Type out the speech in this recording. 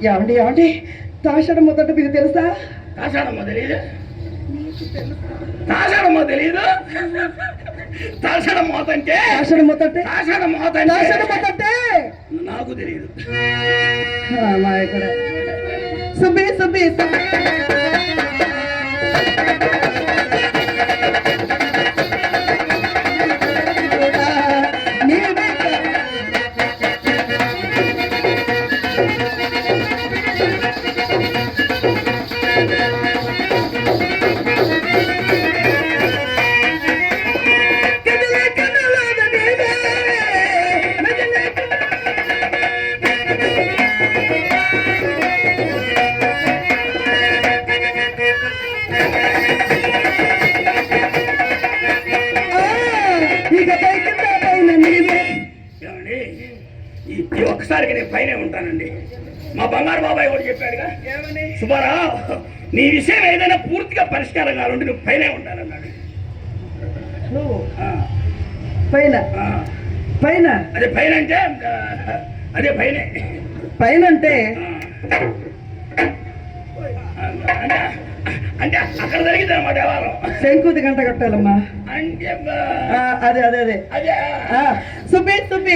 ఏమండి ఏమండి తాషాఢం మొదట మీకు తెలుసా? తాషాఢమో తెలీదు, తాషాఢమో తెలీదు. తాషాఢ మోత అంటే తాషాఢం మొదట తాషాఢ మోత తాషాఢం మొదట నాకు తెలియదు. మా ఇక్కడ సుబ్బి సుబ్బి సుబ్బి ఒక్కసారికి నేను పైనే ఉంటానండి. మా బంగారు బాబాయ్ కూడా చెప్పాడుగా, సుబ్బారావు నీ విషయం ఏదైనా పూర్తిగా పరిష్కారం కావాలంటే నువ్వు పైనే ఉంటానన్నాడు. పైన పైన అదే పైన అంటే అదే పైనే. పైన అంటే అంటే అక్కడ జరిగింది అన్నమాట వ్యవహారం. శంకుది గంట కట్టాలమ్మా అంటే అదే అదే అదే అదే సుబ్బి సుబ్బి